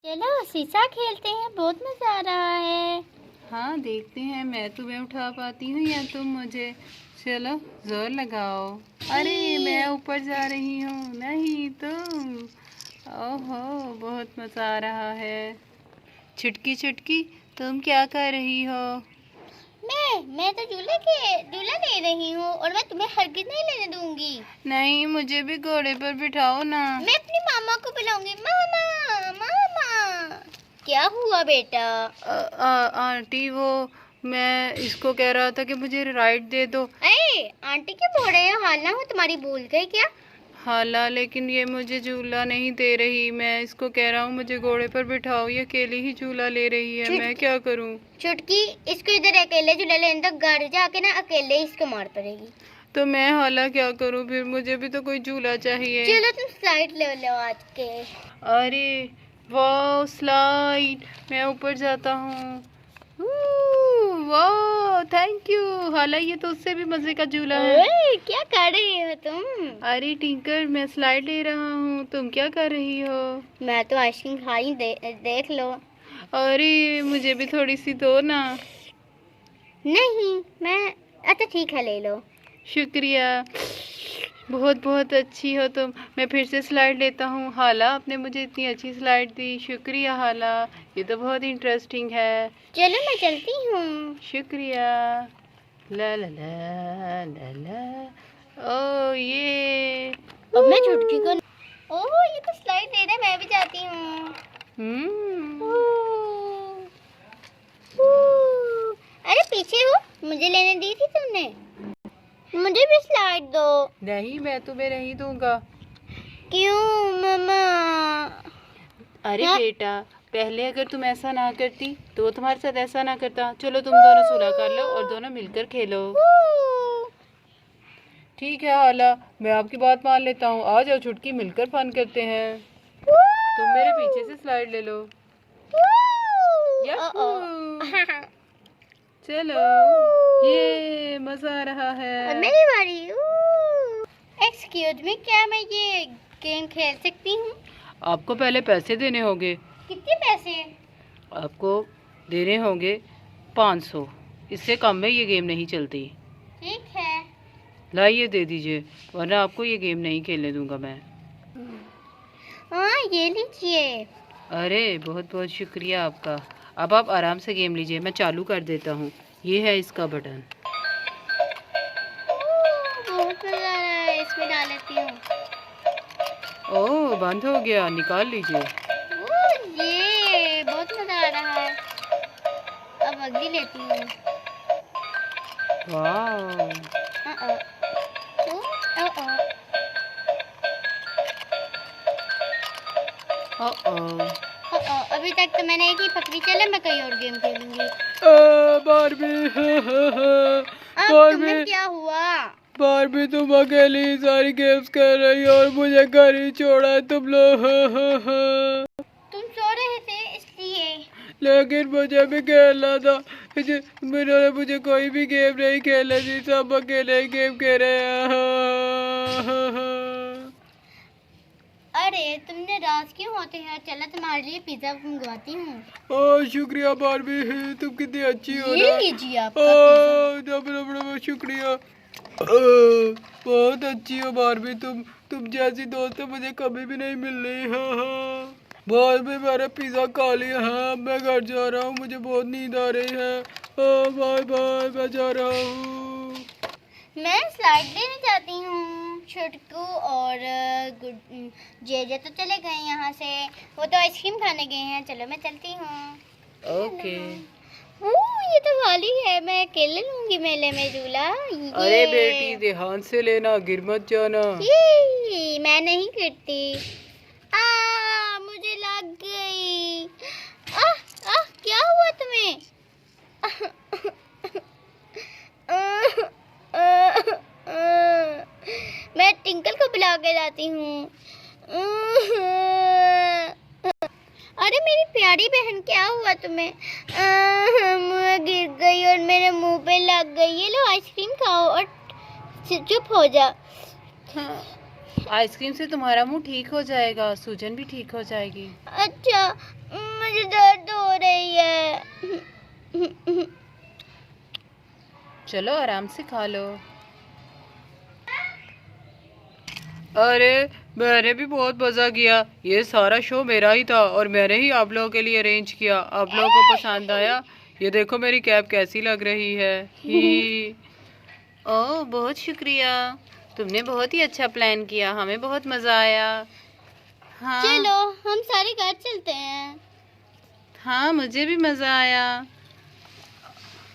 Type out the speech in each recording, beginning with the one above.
चलो शीशा खेलते हैं, बहुत मजा आ रहा है। हाँ देखते हैं, मैं तुम्हें उठा पाती हूँ या तुम मुझे। चलो जोर लगाओ। अरे मैं ऊपर जा रही हूँ, नहीं तुम। ओहो बहुत मजा आ रहा है। छुटकी छुटकी तुम क्या कर रही हो? मैं तो झूला ले रही हूँ और मैं तुम्हें हरगिज नहीं लेने दूंगी। नहीं, मुझे भी घोड़े पर बिठाओ ना। मैं अपनी मामा को बुलाऊंगी। मामा मामा। क्या हुआ बेटा? आंटी वो मैं इसको कह रहा था कि मुझे राइड दे दो। अरे आंटी के बोल रहे हो, हाल ना हो तुम्हारी, भूल गई क्या? हाला, लेकिन ये मुझे झूला नहीं दे रही। मैं इसको कह रहा हूँ मुझे घोड़े पर बिठाओ, ये अकेली ही झूला ले रही है। मैं क्या करूँ? चुटकी, इसको इधर अकेले झूला लेने तक घर जाके ना अकेले इसको मार पड़ेगी। तो मैं हाला क्या करूँ फिर? मुझे भी तो कोई झूला चाहिए। चलो तुम स्लाइड ले लो आज के। अरे वाह स्लाइड, मैं ऊपर जाता हूँ। वाह थैंक यू हाला, ये तो उससे भी मजे का झूला है। ओए, क्या कर रही हो तुम? अरे टिंकर, मैं स्लाइड ले रहा हूँ, तुम क्या कर रही हो? मैं तो आइसक्रीम खाई, देख लो। अरे मुझे भी थोड़ी सी दो ना। नहीं मैं, अच्छा ठीक है ले लो। शुक्रिया, बहुत बहुत अच्छी हो तुम। मैं फिर से स्लाइड लेता हूँ। हाला, आपने मुझे इतनी अच्छी स्लाइड दी, शुक्रिया हाला, ये तो बहुत इंटरेस्टिंग है। चलो मैं चलती हूँ। शुक्रिया। ला ला ला ला ला। ओ ये अब मैं छुटकी को, ओह ये तो स्लाइड दे रहा है, मैं भी जाती हूँ। अरे पीछे हो, मुझे लेने दी थी तुमने, मुझे भी स्लाइड दो। नहीं, मैं तुम्हें नहीं दूंगा। क्यों मम्मा? अरे बेटा, पहले अगर तुम ऐसा ना करती तो वो तुम्हारे साथ ऐसा ना करता। चलो तुम दोनों सुलह कर लो और दोनों मिलकर खेलो। ठीक है हाला, मैं आपकी बात मान लेता हूँ। आ जाओ छुटकी, मिलकर फन करते हैं। तुम मेरे पीछे से स्लाइड ले लो। याहू! चलो, ये मजा आ रहा है। मेरी बारी। एक्सक्यूज मी, क्या मैं ये गेम खेल सकती हूँ? आपको पहले पैसे देने होंगे। कितने पैसे? आपको देने होंगे 500। इससे कम में ये गेम नहीं चलती। ठीक है। लाइए दे दीजिए, वरना आपको ये गेम नहीं खेलने दूंगा मैं। हाँ ये लीजिए। अरे बहुत बहुत शुक्रिया आपका। अब आप आराम से गेम लीजिए, मैं चालू कर देता हूँ। ये है इसका बटन। बहुत मजा आ रहा है, इसमें डाल लेती हूँ। ओह बंद हो गया, निकाल लीजिए। ये बहुत मजा आ रहा है। अब अगली लेती हूँ। वाह, अभी तक तो मैंने एक ही पकड़ी, चले मैं कहीं और गेम खेलूंगी। बारबी तुम्हें क्या हुआ? बारबी, तुम अकेली सारी गेम्स कर रही हो और मुझे घर ही छोड़ा है तुम लोग। तुम सो रहे थे इसलिए। लेकिन मुझे भी खेलना था। इन्होंने मुझे कोई भी गेम नहीं खेलने दी, सब अकेले ही गेम खेल रहे हैं। अरे तुमने राज क्यों होते हैं? चलो तुम्हारे लिए पिज्जा मंगवाती हूँ। ओह शुक्रिया बारबी, तुम कितनी अच्छी हो ये ना। लीजिए आपका बहुत शुक्रिया। बहुत अच्छी हो बारबी, तुम जैसी दोस्त मुझे कभी भी नहीं मिल रही। हाँ हाँ, बारबी मैंने पिज़्ज़ा खा लिया है, अब मैं घर जा रहा हूँ, मुझे बहुत नींद आ रही है। बाय बाय, मैं जा रहा हूँ। मैं स्लाइड लेने जाती हूँ। छुटकू और जेजे तो चले गए यहाँ से, वो तो आइसक्रीम खाने गए हैं। चलो मैं चलती हूँ। ओके। ये तो खाली है, मैं अकेले लूंगी मेले में झूला। अरे बेटी ध्यान से लेना, गिर मत जाना। मैं नहीं गिरती। मुझे लग गई। क्या हुआ तुम्हें? मैं टिंकल को बुला के लाती हूँ। अरे मेरी प्यारी बहन, क्या हुआ तुम्हें? मैं गिर गई और मेरे मुंह पे लग गई। ये लो आइसक्रीम खाओ और चुप हो जा। आइसक्रीम से तुम्हारा मुंह ठीक हो जाएगा, सूजन भी ठीक हो जाएगी। अच्छा चलो आराम से खा लो। अरे मैंने भी बहुत मजा किया, ये सारा शो मेरा ही था और मैंने ही आप लोगों के लिए अरेंज किया। आप लोगों को पसंद आया? ये देखो मेरी कैप कैसी लग रही है। ही ओह बहुत शुक्रिया, तुमने बहुत ही अच्छा प्लान किया, हमें बहुत मजा आया। हाँ चलो हम सारे घर चलते हैं। हाँ मुझे भी मजा आया,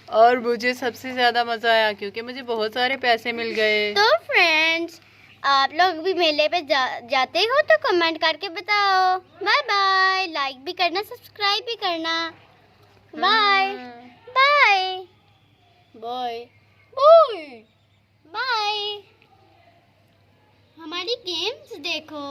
और मुझे सबसे ज्यादा मजा आया क्योंकि मुझे बहुत सारे पैसे मिल गए। तो फ्रेंड्स, आप लोग भी मेले पे जाते हो तो कमेंट करके बताओ। बाय बाय, लाइक भी करना, सब्सक्राइब भी करना। Bye bye bye bye bye. हमारी गेम्स देखो।